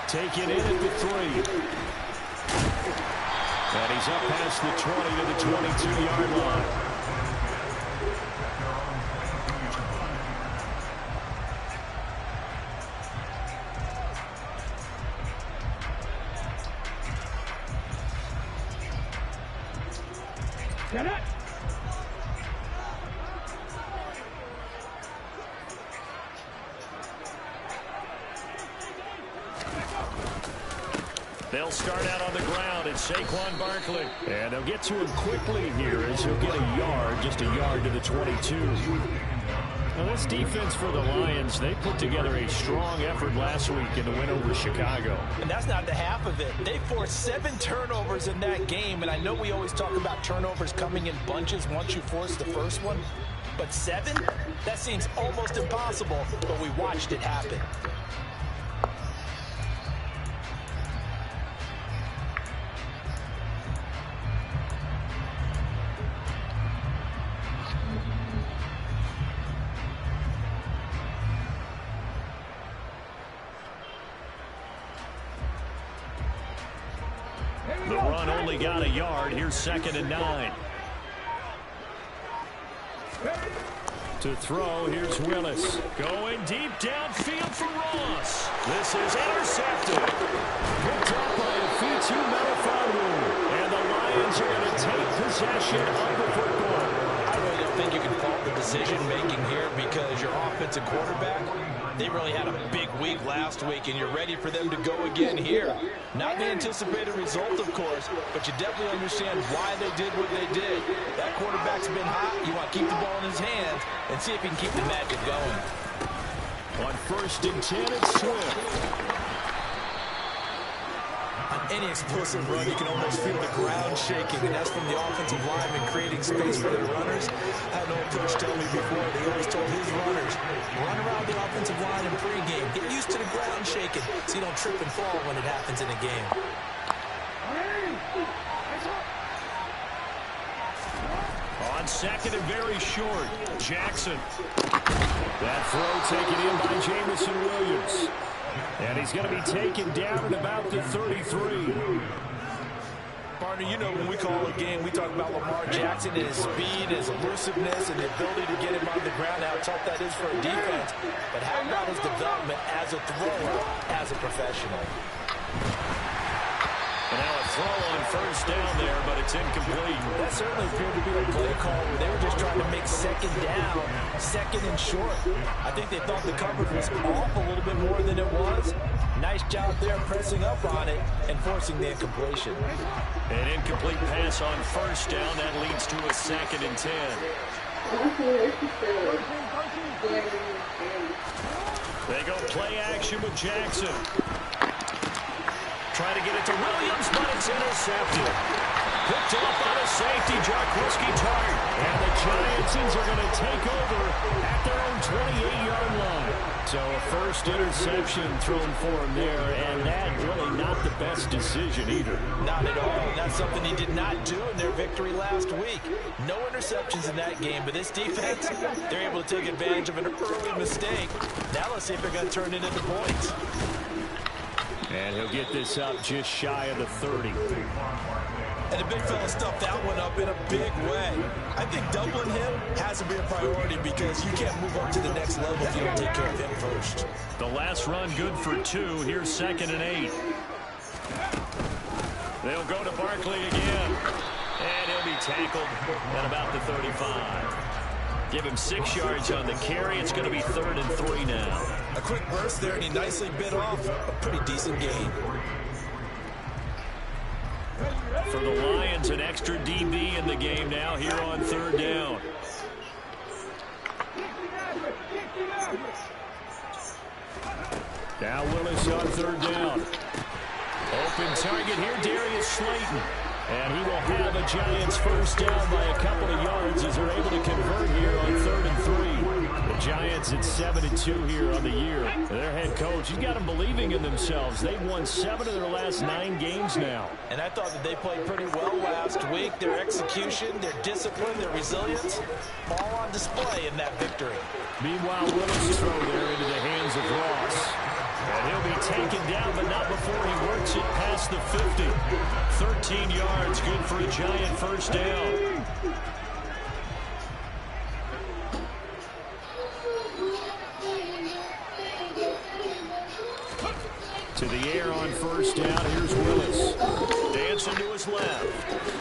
Taken in at the 3. And he's up past the 20 to the 22-yard line. Get it! They'll start out on the ground. It's Saquon Barkley. And they'll get to him quickly here as he'll get a yard, just a yard to the 22. Now this defense for the Lions, they put together a strong effort last week in the win over Chicago. And that's not the half of it. They forced 7 turnovers in that game, and I know we always talk about turnovers coming in bunches once you force the first one, but 7? That seems almost impossible, but we watched it happen. The run only got a yard. Here's 2nd and 9. To throw, here's Willis. Going deep downfield for Ross. This is intercepted. Picked up by a Fitu Melifonwu. And the Lions are going to take possession of the football. I really don't think you can fault the decision-making here because your offensive quarterback, they really had a big week last week, and you're ready for them to go again here. Not the anticipated result, of course, but you definitely understand why they did what they did. That quarterback's been hot. You want to keep the ball in his hands and see if he can keep the magic going. On 1st and 10, it's Swift. On any explosive run, you can almost feel the ground shaking, and that's from the offensive lineman creating space for the runners. I had an old coach tell me before, they always told his runners, run around the offensive line in pregame. Get used to the ground shaking so you don't trip and fall when it happens in a game. On 2nd and very short, Jackson. That throw taken in by Jamison Williams. And he's going to be taken down at about the 33. Partner, you know when we call a game, we talk about Lamar Jackson and his speed, his elusiveness, and the ability to get him on the ground, how tough that is for a defense. But how about his development as a thrower, as a professional? And now a throw on 1st down there, but it's incomplete. That certainly appeared to be a play call where they were just trying to make 2nd down, 2nd and short. I think they thought the coverage was off a little bit more than it was. Nice job there pressing up on it and forcing the incompletion. An incomplete pass on 1st down. That leads to a 2nd and 10. They go play action with Jackson. Trying to get it to Williams, but it's intercepted. Picked off by the safety, Jaquiski Tartt. And the Giants are going to take over at their own 28-yard line. So a 1st interception thrown for him there, and that really not the best decision either. Not at all. That's something he did not do in their victory last week. No interceptions in that game, but this defense, they're able to take advantage of an early mistake. Now let's see if they're going to turn it into points. And he'll get this up just shy of the 30. And the big fella stuffed that one up in a big way. I think doubling him has to be a priority because you can't move up to the next level if you don't take care of him first. The last run good for 2. Here's 2nd and 8. They'll go to Barkley again. And he'll be tackled at about the 35. Give him 6 yards on the carry. It's going to be 3rd and 3 now. A quick burst there, and he nicely bit off a pretty decent gain. For the Lions, an extra DB in the game now here on 3rd down. Now Willis on 3rd down. Open target here, Darius Slayton. And he will have a Giants 1st down by a couple of yards as they're able to convert here on 3rd and 3. The Giants at 7-2 here on the year. Their head coach, he's got them believing in themselves. They've won 7 of their last 9 games now. And I thought that they played pretty well last week. Their execution, their discipline, their resilience, all on display in that victory. Meanwhile, Willis' throw there into the hands of Ross. And he'll be taken down, but not before he works it past the 50. 13 yards, good for a Giant first down. To the air on first down. Here's Willis. Dancing to his left.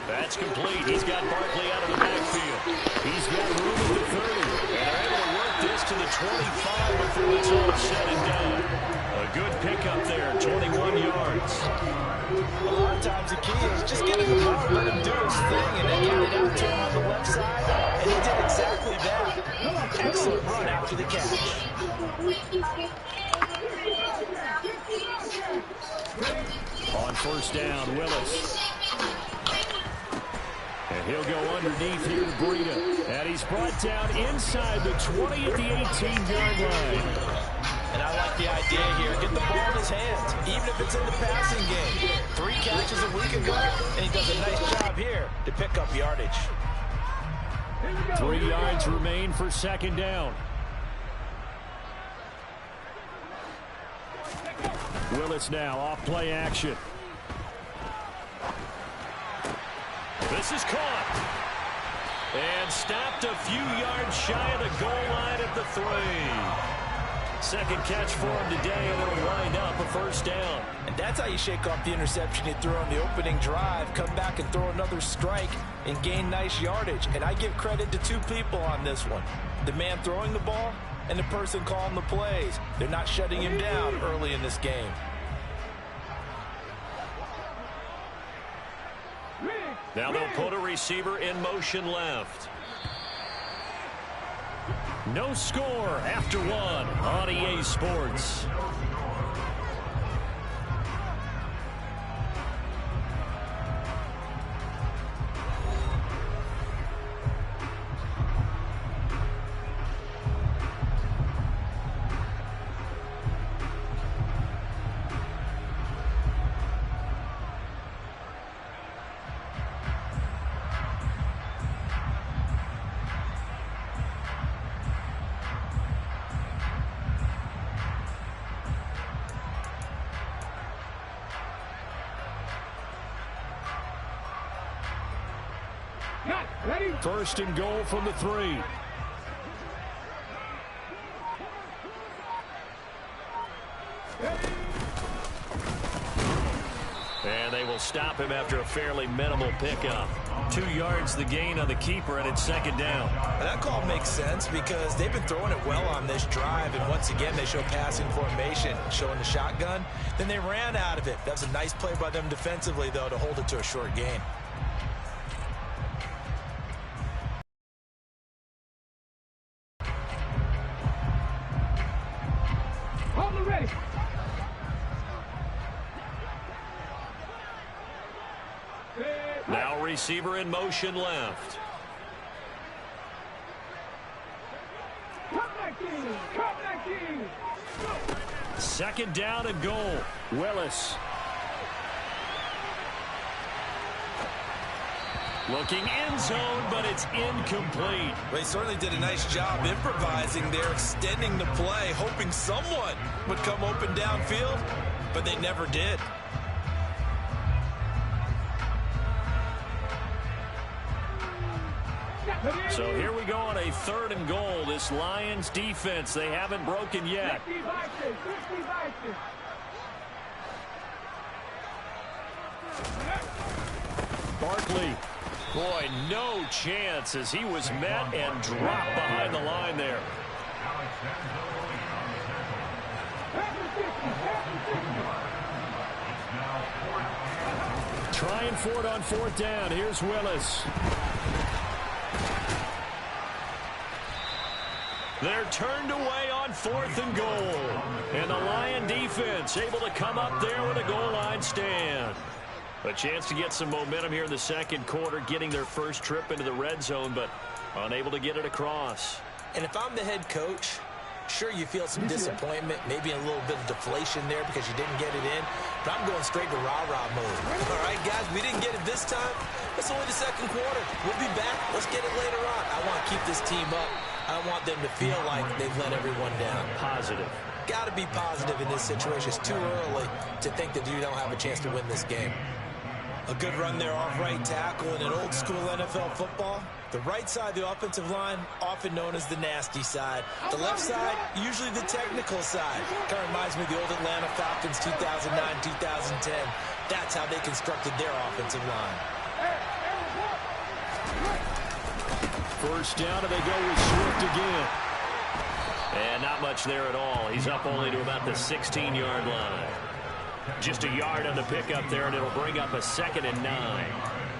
That's complete. He's got Barkley out of the backfield. He's got room at the 30. And they're able to work this to the 25 before it's all said and done. A good pickup there, 21 yards. A lot of times the key is just get him the ball, let him do his thing, and then get it out to him on the left side. And he did exactly that. Excellent run after the catch. On first down, Willis. And he'll go underneath here to Breida. And he's brought down inside the 20 at the 18-yard line. And I like the idea here. Get the ball in his hands, even if it's in the passing game. 3 catches a week ago, and he does a nice job here to pick up yardage. 3 yards remain for second down. Willis now off play action. This is caught. And stopped a few yards shy of the goal line at the 3. Second catch for him today, and it'll wind up a first down. And that's how you shake off the interception he threw on the opening drive, come back and throw another strike and gain nice yardage. And I give credit to 2 people on this one. The man throwing the ball and the person calling the plays. They're not shutting him down early in this game. Now they'll put a receiver in motion left. No score after 1 on EA Sports. First and goal from the 3. And they will stop him after a fairly minimal pickup. 2 yards the gain on the keeper, and it's second down. That call makes sense because they've been throwing it well on this drive, and once again they show passing formation, showing the shotgun. Then they ran out of it. That was a nice play by them defensively, though, to hold it to a short gain. Now receiver in motion left. Second down and goal. Willis. Looking end zone, but it's incomplete. They certainly did a nice job improvising there, extending the play, hoping someone would come open downfield, but they never did. So here we go on a third and goal. This Lions defense, they haven't broken yet. Barkley. Boy, no chance as he was met and dropped behind the line there. Trying for it on fourth down. Here's Willis. They're turned away on fourth and goal. And the Lion defense able to come up there with a goal line stand. A chance to get some momentum here in the second quarter, getting their first trip into the red zone, but unable to get it across. And if I'm the head coach, sure, you feel some disappointment, maybe a little bit of deflation there because you didn't get it in, but I'm going straight to rah-rah mode. All right, guys, we didn't get it this time. It's only the second quarter. We'll be back. Let's get it later on. I want to keep this team up. I want them to feel like they've let everyone down. Positive. Got to be positive in this situation. It's too early to think that you don't have a chance to win this game. A good run there off right tackle in an old school NFL football. The right side, the offensive line, often known as the nasty side. The left side, usually the technical side. Kind of reminds me of the old Atlanta Falcons 2009-2010. That's how they constructed their offensive line. First down, and they go with Swift again. And not much there at all. He's up only to about the 16-yard line. Just a yard on the pickup there, and it'll bring up a 2nd and 9.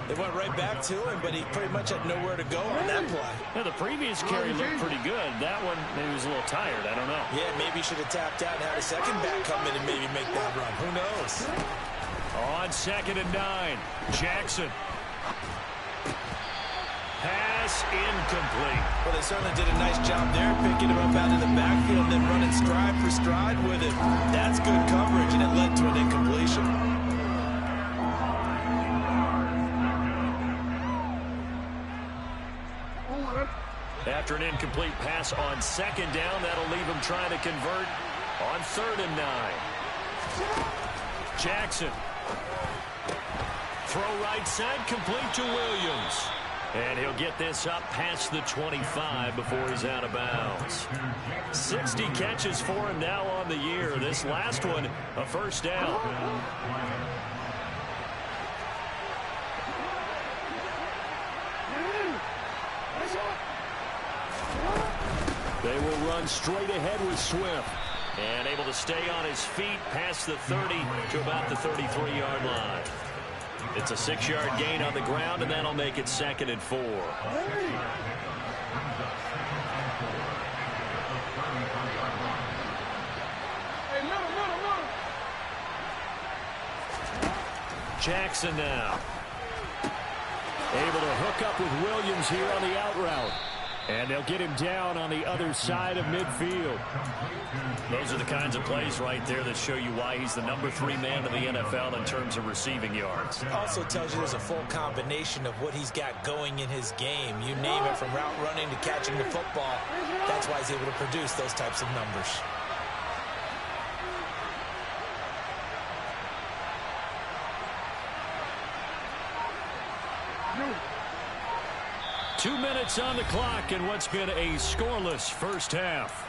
They went right back to him, but he pretty much had nowhere to go on that play. Yeah, the previous carry looked pretty good. That one, maybe he was a little tired. I don't know. Yeah, maybe he should have tapped out and had a second back come in and maybe make that run. Who knows? On 2nd and 9, Jackson. Pass incomplete. Well, they certainly did a nice job there, picking him up out of the backfield and then running stride for stride with it. That's good coverage, and it led to an incompletion. After an incomplete pass on 2nd down, that'll leave him trying to convert on 3rd and 9. Jackson. Throw right side, complete to Williams. And he'll get this up past the 25 before he's out of bounds. 60 catches for him now on the year. This last one, a first down. They will run straight ahead with Swift. And able to stay on his feet past the 30 to about the 33-yard line. It's a 6-yard gain on the ground, and that'll make it 2nd and 4. Jackson now. Able to hook up with Williams here on the out route. And they'll get him down on the other side of midfield. Those are the kinds of plays right there that show you why he's the number 3 man in the NFL in terms of receiving yards. Also tells you there's a full combination of what he's got going in his game. You name it, from route running to catching the football. That's why he's able to produce those types of numbers. Two minutes on the clock in what's been a scoreless first half.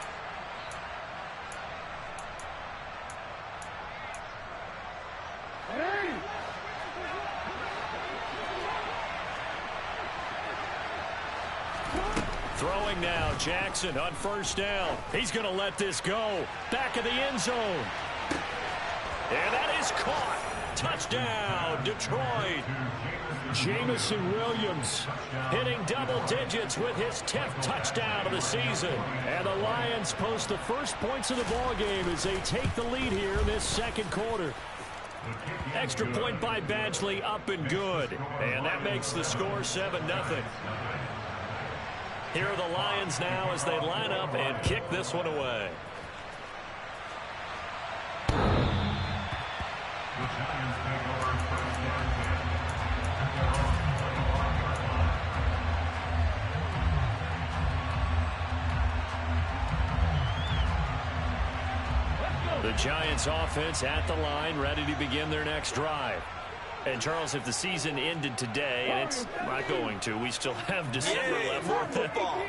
Throwing now, Jackson on first down. He's going to let this go. Back of the end zone. And that is caught. Touchdown, Detroit. Jamison Williams hitting double digits with his 10th touchdown of the season. And the Lions post the first points of the ball game as they take the lead here in this second quarter. Extra point by Badgley, up and good. And that makes the score 7-0. Here are the Lions now as they line up and kick this one away. The Giants offense at the line, ready to begin their next drive. And, Charles, if the season ended today, and it's not going to, we still have December left.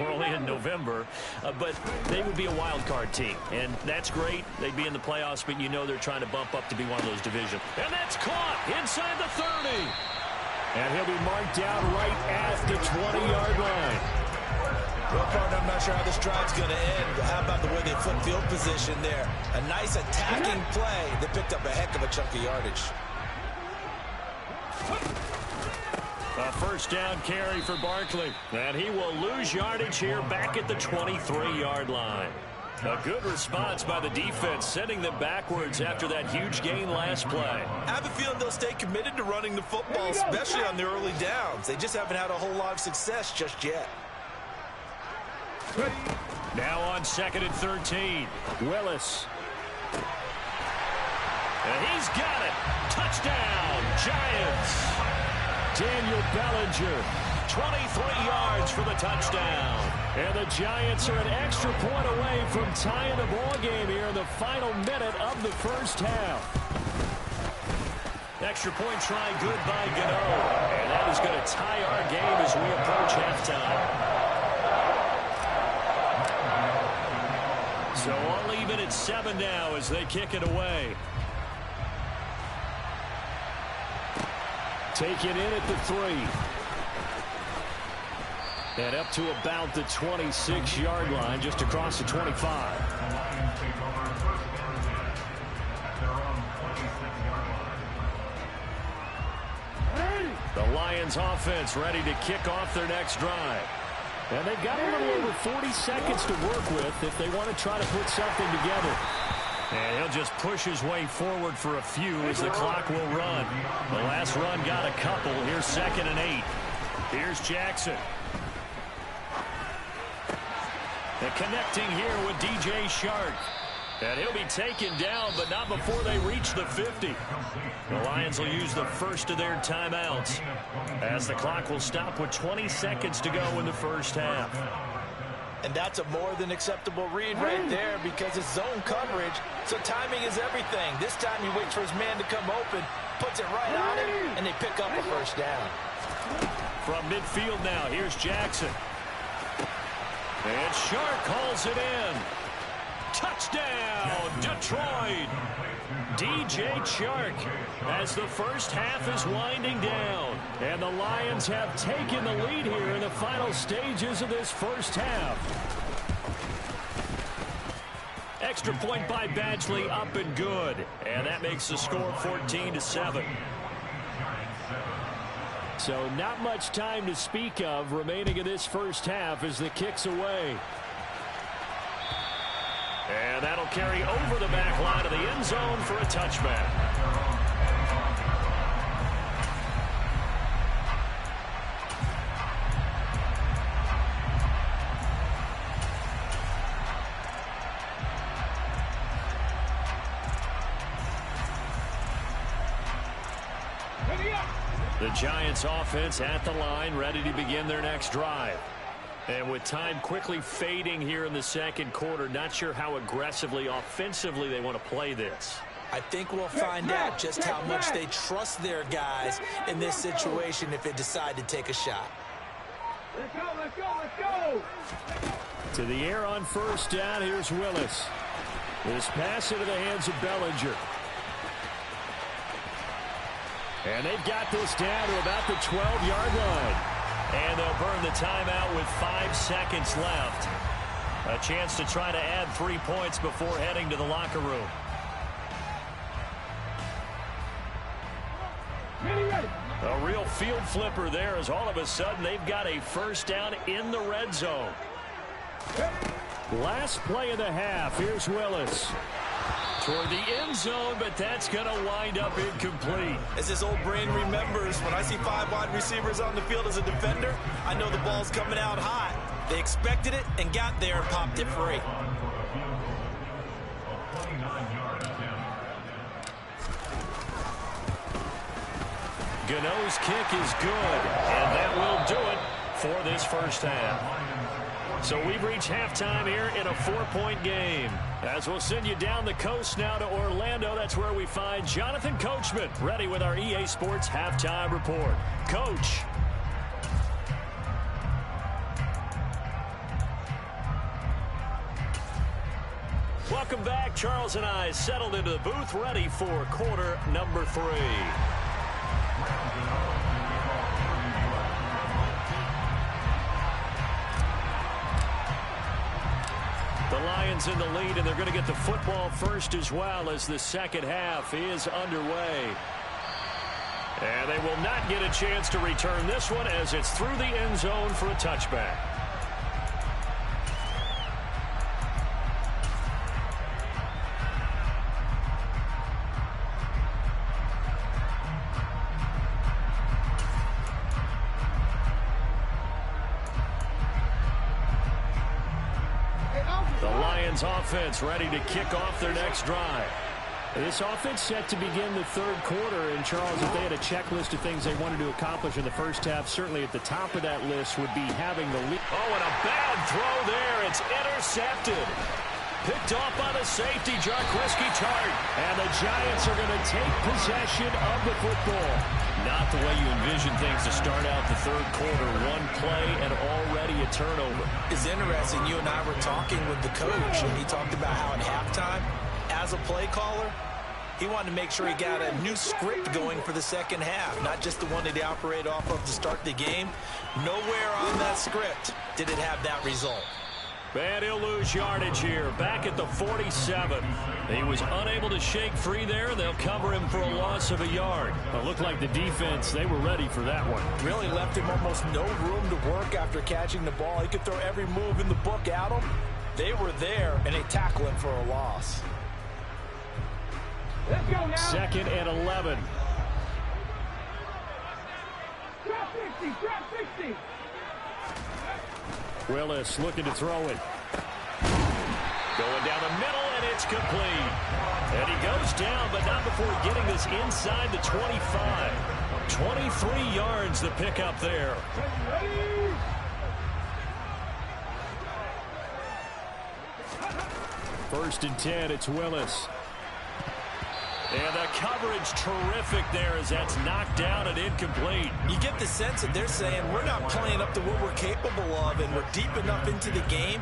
We're only in November. But they would be a wild card team. And that's great. They'd be in the playoffs, but you know they're trying to bump up to be one of those divisions. And that's caught inside the 30. And he'll be marked down right at the 20-yard line. Well, partner, I'm not sure how this drive's going to end. How about the way they flip field position there? A nice attacking play that picked up a heck of a chunk of yardage. A first down carry for Barkley. And he will lose yardage here back at the 23-yard line. A good response by the defense, sending them backwards after that huge gain last play. I have a feeling they'll stay committed to running the football, especially on their early downs. They just haven't had a whole lot of success just yet. Now on 2nd and 13, Willis. And he's got it. Touchdown, Giants. Daniel Bellinger, 23 yards for the touchdown. And the Giants are an extra point away from tying the ball game here in the final minute of the first half. Extra point try good by Gano. And that is going to tie our game as we approach halftime. So all even at 7 now as they kick it away. Take it in at the 3. And up to about the 26-yard line, just across the 25. The Lions offense ready to kick off their next drive. And they've got a little over 40 seconds to work with if they want to try to put something together. And he'll just push his way forward for a few as the clock will run. The last run got a couple. Here's 2nd and 8. Here's Jackson. And connecting here with DJ Shark. And he'll be taken down, but not before they reach the 50. The Lions will use the first of their timeouts as the clock will stop with 20 seconds to go in the first half. And that's a more than acceptable read right there because it's zone coverage, so timing is everything. This time he waits for his man to come open, puts it right on him, and they pick up a first down. From midfield now, here's Jackson. And Shark calls it in. Touchdown, Detroit. DJ Chark as the first half is winding down. And the Lions have taken the lead here in the final stages of this first half. Extra point by Badgley up and good. And that makes the score 14-7. So not much time to speak of remaining in this first half as the kick's away. And that'll carry over the back line of the end zone for a touchback. The Giants offense at the line, ready to begin their next drive. And with time quickly fading here in the second quarter, not sure how aggressively, offensively they want to play this. I think we'll find out just how much they trust their guys in this situation if they decide to take a shot. Let's go, let's go, let's go! To the air on first down, here's Willis. This pass into the hands of Bellinger. And they've got this down to about the 12-yard line. And they'll burn the timeout with 5 seconds left. A chance to try to add 3 points before heading to the locker room. A real field flipper there as all of a sudden they've got a first down in the red zone. Last play of the half. Here's Willis. Toward the end zone, but that's going to wind up incomplete. As this old brain remembers, when I see 5 wide receivers on the field as a defender, I know the ball's coming out hot. They expected it and got there and popped it free. Gano's kick is good, and that will do it for this first half. So we've reached halftime here in a 4-point game. As we'll send you down the coast now to Orlando, that's where we find Jonathan Coachman, ready with our EA Sports Halftime Report. Coach. Welcome back. Charles and I settled into the booth, ready for quarter number 3. The Lions in the lead, and they're going to get the football first as well as the second half is underway. And they will not get a chance to return this one as it's through the end zone for a touchback. Offense ready to kick off their next drive. This offense set to begin the third quarter. And, Charles, if they had a checklist of things they wanted to accomplish in the first half, certainly at the top of that list would be having the lead. Oh, and a bad throw there. It's intercepted. Picked off by the safety, Tart. And the Giants are going to take possession of the football. Not the way you envision things to start out the third quarter. One play and already a turnover. It's interesting. You and I were talking with the coach, and he talked about how at halftime, as a play caller, he wanted to make sure he got a new script going for the second half, not just the one that he operated off of to start the game. Nowhere on that script did it have that result. And he'll lose yardage here, back at the 47. He was unable to shake free there. They'll cover him for a loss of a yard. It looked like the defense, they were ready for that one. Really left him almost no room to work after catching the ball. He could throw every move in the book at him. They were there, and they tackle him for a loss. Let's go now. 2nd and 11. Drop 60, drop 60. Willis looking to throw it. Going down the middle, and it's complete. And he goes down, but not before getting this inside the 25. 23 yards the pickup there. Ready? First and 10, it's Willis. And the coverage terrific there as that's knocked down and incomplete. You get the sense that they're saying we're not playing up to what we're capable of, and we're deep enough into the game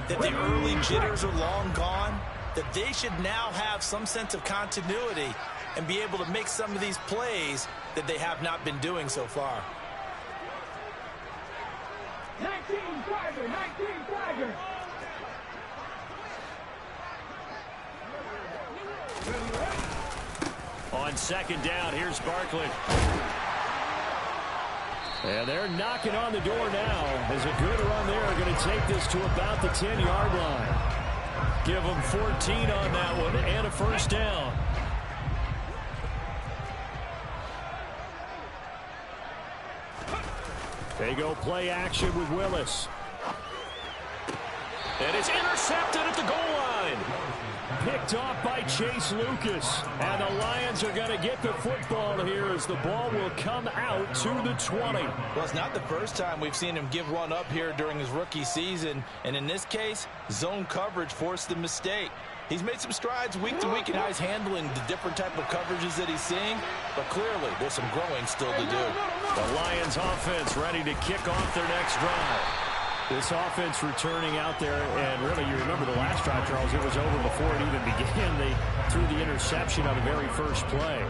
that the early jitters are long gone, that they should now have some sense of continuity and be able to make some of these plays that they have not been doing so far. 19 Tiger, 19 Tiger. On second down, here's Barkley. And they're knocking on the door now as a good run there are going to take this to about the 10-yard line. Give them 14 on that one and a first down. They go play action with Willis. And it's intercepted at the goal line. Picked off by Chase Lucas. And the Lions are going to get the football here as the ball will come out to the 20. Well, it's not the first time we've seen him give one up here during his rookie season. And in this case, zone coverage forced the mistake. He's made some strides week to week in how he's handling the different type of coverages that he's seeing. But clearly, there's some growing still to do. The Lions offense ready to kick off their next drive. This offense returning out there, and really, you remember the last drive, Charles, it was over before it even began. They threw the interception on the very first play.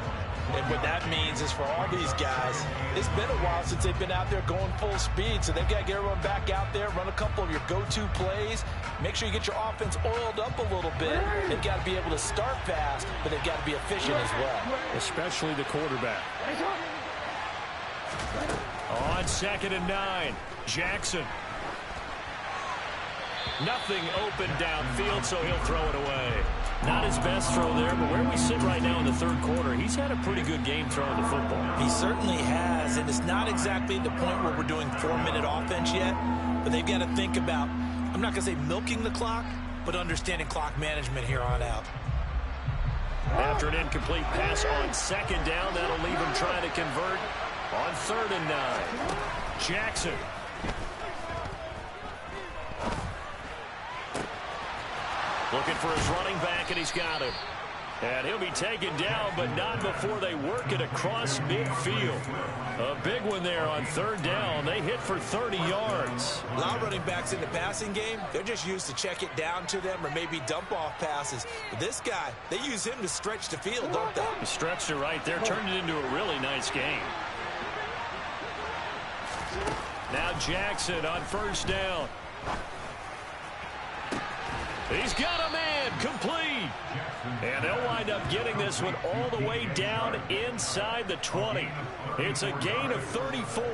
And what that means is for all these guys, it's been a while since they've been out there going full speed, so they've got to get everyone back out there, run a couple of your go-to plays, make sure you get your offense oiled up a little bit. They've got to be able to start fast, but they've got to be efficient as well. Especially the quarterback. On 2nd and 9, Jackson. Nothing open downfield, so he'll throw it away. Not his best throw there, but where we sit right now in the third quarter, he's had a pretty good game throwing the football. He certainly has, and it's not exactly the point where we're doing 4-minute offense yet, but they've got to think about, I'm not going to say milking the clock, but understanding clock management here on out. After an incomplete pass on 2nd down, that'll leave him trying to convert on 3rd and 9. Jackson. Looking for his running back, and he's got him. And he'll be taken down, but not before they work it across midfield. A big one there on 3rd down. They hit for 30 yards. A lot of running backs in the passing game, they're just used to check it down to them or maybe dump off passes. But this guy, they use him to stretch the field, don't they? He stretched it right there, turned it into a really nice game. Now Jackson on 1st down. He's got a man, complete. And they'll wind up getting this one all the way down inside the 20. It's a gain of 34.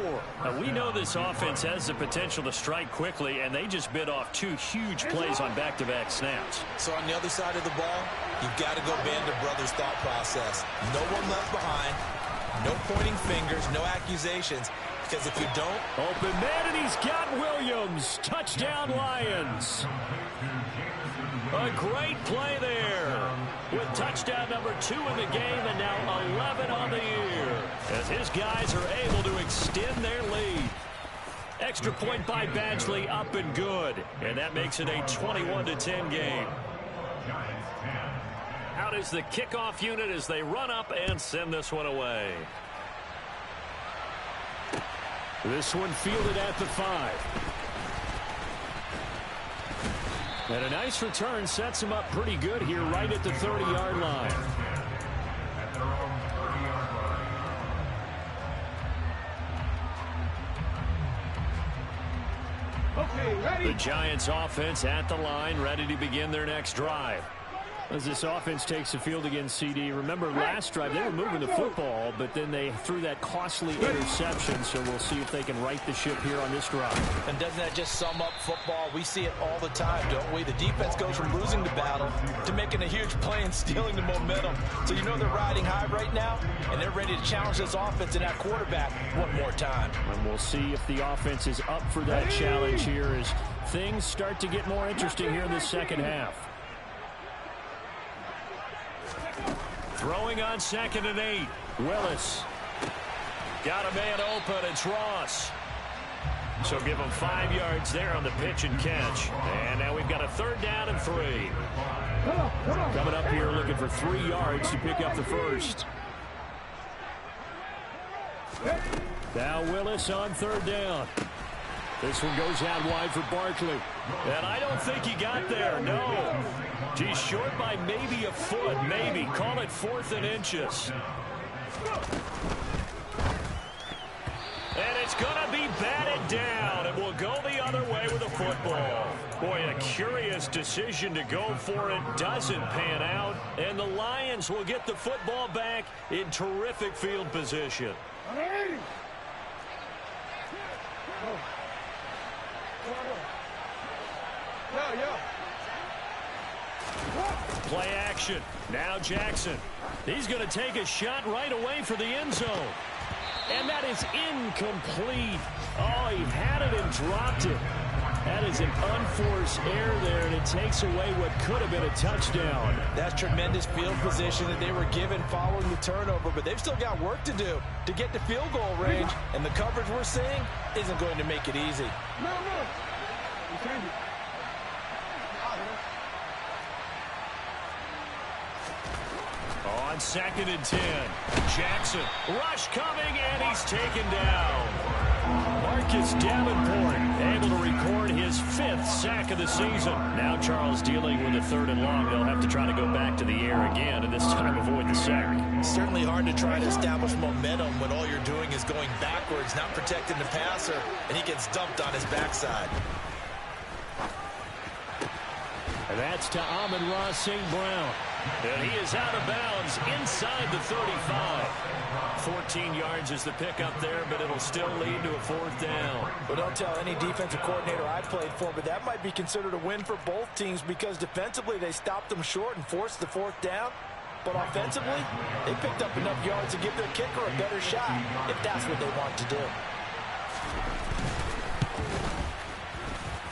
Now, we know this offense has the potential to strike quickly, and they just bit off 2 huge plays on back-to-back snaps. So on the other side of the ball, you've got to go Band of Brothers thought process. No one left behind, no pointing fingers, no accusations. Because if you don't... Open man, and he's got Williams. Williams. Touchdown, Lions. A great play there with touchdown number 2 in the game and now 11 on the year as his guys are able to extend their lead. Extra point by Badgley, up and good. And that makes it a 21-10 game. Out is the kickoff unit as they run up and send this one away. This one fielded at the 5. And a nice return sets him up pretty good here right at the 30-yard line. Okay, ready. The Giants offense at the line, ready to begin their next drive. As this offense takes the field against CD, remember last drive they were moving the football, but then they threw that costly interception, so we'll see if they can right the ship here on this drive. And doesn't that just sum up football? We see it all the time, don't we? The defense goes from losing the battle to making a huge play and stealing the momentum. So you know they're riding high right now, and they're ready to challenge this offense and that quarterback one more time. And we'll see if the offense is up for that challenge here as things start to get more interesting here in the second half. Throwing on 2nd and 8. Willis. Got a man open. It's Ross. So give him 5 yards there on the pitch and catch. And now we've got a 3rd down and 3. Coming up here looking for 3 yards to pick up the first. Now Willis on 3rd down. This one goes out wide for Barkley. And I don't think he got there, no. He's short by maybe a foot, maybe. Call it 4th and inches. And it's going to be batted down, and we'll go the other way with the football. Boy, a curious decision to go for it. Doesn't pan out, and the Lions will get the football back in terrific field position. Play action. Now Jackson. He's going to take a shot right away for the end zone. And that is incomplete. Oh, he had it and dropped it. That is an unforced error there, and it takes away what could have been a touchdown. That's tremendous field position that they were given following the turnover, but they've still got work to do to get to field goal range, and the coverage we're seeing isn't going to make it easy. No. You change it. On 2nd and 10, Jackson, rush coming, and he's taken down. Marcus Davenport able to record his 5th sack of the season. Now Charles dealing with a 3rd and long. They'll have to try to go back to the air again, and this time avoid the sack. Certainly hard to try to establish momentum when all you're doing is going backwards, not protecting the passer, and he gets dumped on his backside. And that's to Amon-Ra St. Brown. And he is out of bounds inside the 35. 14 yards is the pickup there, but it'll still lead to a 4th down. Well, don't tell any defensive coordinator I played for, but that might be considered a win for both teams because defensively they stopped them short and forced the 4th down. But offensively, they picked up enough yards to give their kicker a better shot if that's what they want to do.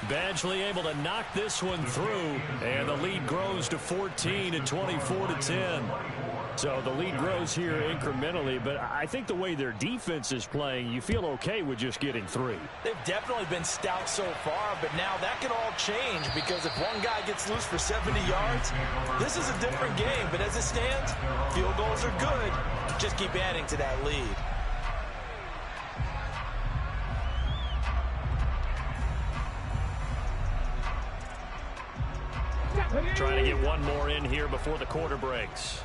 Badgley able to knock this one through, and the lead grows to 14 and 24-10. So the lead grows here incrementally, but I think the way their defense is playing, you feel okay with just getting 3. They've definitely been stout so far, but now that can all change because if one guy gets loose for 70 yards, this is a different game. But as it stands, field goals are good. Just keep adding to that lead. Trying to get one more in here before the quarter breaks.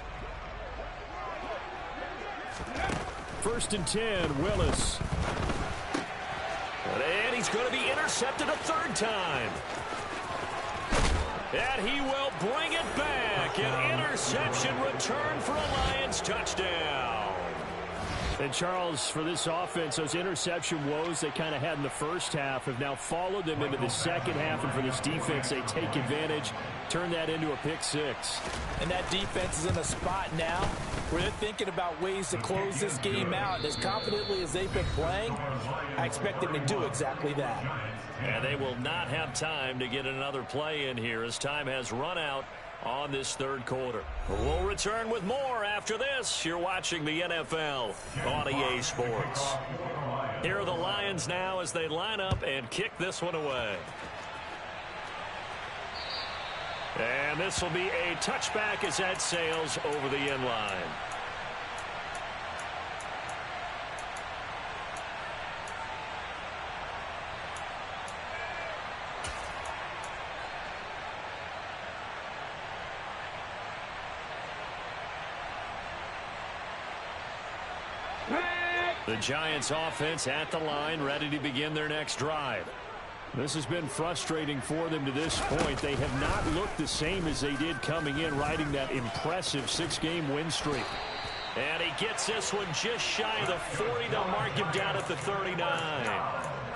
1st and 10, Willis. And he's going to be intercepted a 3rd time. And he will bring it back. An interception return for a Lions touchdown. And Charles, for this offense, those interception woes they kind of had in the first half have now followed them into the second half. And for this defense, they take advantage, turn that into a pick six. And that defense is in a spot now where they're thinking about ways to close this game out. And as confidently as they've been playing, I expect them to do exactly that. And they will not have time to get another play in here as time has run out on this third quarter. We'll return with more after this. You're watching the NFL on EA Sports. Here are the Lions now as they line up and kick this one away. And this will be a touchback as that sails over the end line. The Giants offense at the line, ready to begin their next drive. This has been frustrating for them to this point. They have not looked the same as they did coming in, riding that impressive 6-game win streak. And he gets this one just shy of the 40. They'll mark him down at the 39.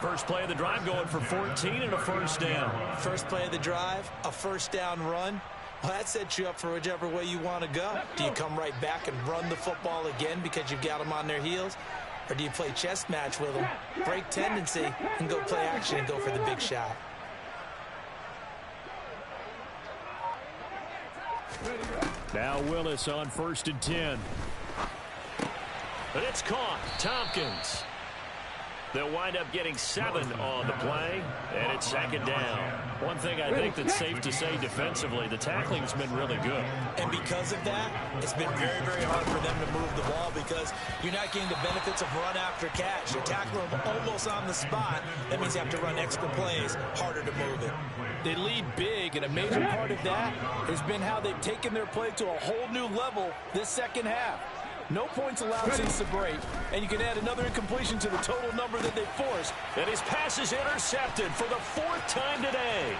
First play of the drive going for 14 and a first down. First play of the drive, a first down run. Well, that sets you up for whichever way you want to go. Do you come right back and run the football again because you've got them on their heels? Or do you play chess match with them, break tendency, and go play action and go for the big shot? Now Willis on 1st and 10. But it's caught. Tompkins. They'll wind up getting 7 on the play, and it's 2nd down. One thing I think that's safe to say defensively, the tackling's been really good. And because of that, it's been very, very hard for them to move the ball because you're not getting the benefits of run after catch. You're tackling them almost on the spot. That means you have to run extra plays, harder to move it. They lead big, and a major part of that has been how they've taken their play to a whole new level this second half. No points allowed since the break, and you can add another incompletion to the total number that they forced. And his pass is intercepted for the 4th time today.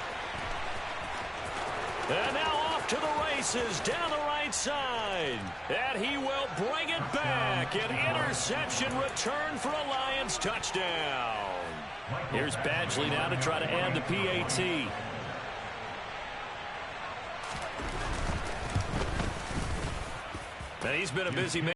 And now off to the races down the right side. And he will bring it back. An interception return for a Lions touchdown. Here's Badgley now to try to add the PAT. And he's been a busy man.